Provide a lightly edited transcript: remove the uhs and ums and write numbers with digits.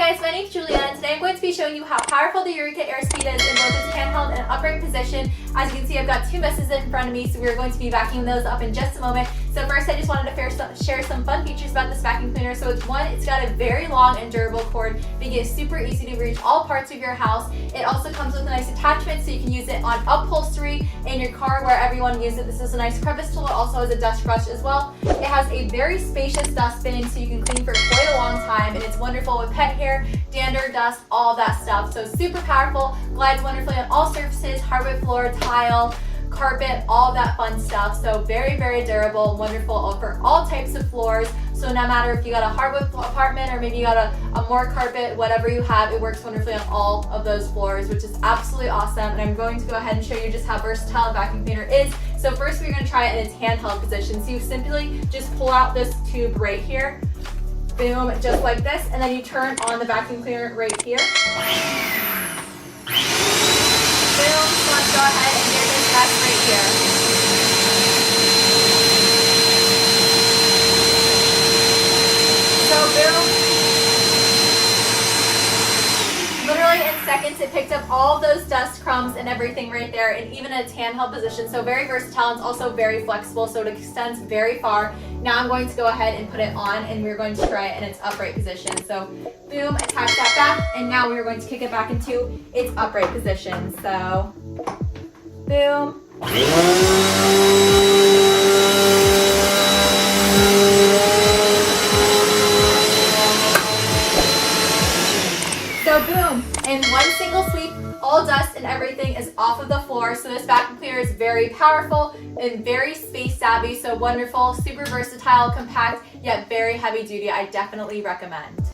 guys, my name is Julia, and today I'm going to be showing you how powerful the Eureka AirSpeed is in both its handheld and upright position. As you can see, I've got two misses in front of me, so we're going to be vacuuming those up in just a moment. So first, I just wanted to share some fun features about this vacuum cleaner. So it's got a very long and durable cord, making it super easy to reach all parts of your house. It also comes with a nice attachment, so you can use it on upholstery in your car, wherever you want to use it. This is a nice crevice tool. It also has a dust brush as well. It has a very spacious dustbin, so you can clean for quite a long time, and it's wonderful with pet hair, dander, dust, all that stuff. So super powerful, glides wonderfully on all surfaces, hardwood floor, tile, carpet, all that fun stuff. So very, very durable, wonderful for all types of floors. So no matter if you got a hardwood apartment or maybe you got a more carpet, whatever you have, it works wonderfully on all of those floors, which is absolutely awesome. And I'm going to go ahead and show you just how versatile a vacuum cleaner is. So first we're going to try it in its handheld position. So you simply just pull out this tube right here, boom, just like this, and then you turn on the vacuum cleaner right here. Boom, so let's go ahead and hear this test right here. So boom, literally in seconds it picked up all those dust crumbs and everything right there, and even in its handheld position. So very versatile, and it's also very flexible, so it extends very far. Now I'm going to go ahead and put it on, and we're going to try it in its upright position. So boom, attach that back, and now we're going to kick it back into its upright position. So boom. So boom, in one single sweep, all dust and everything is off of the floor. So this vacuum cleaner is very powerful and very space savvy. So wonderful, super versatile, compact, yet very heavy duty. I definitely recommend.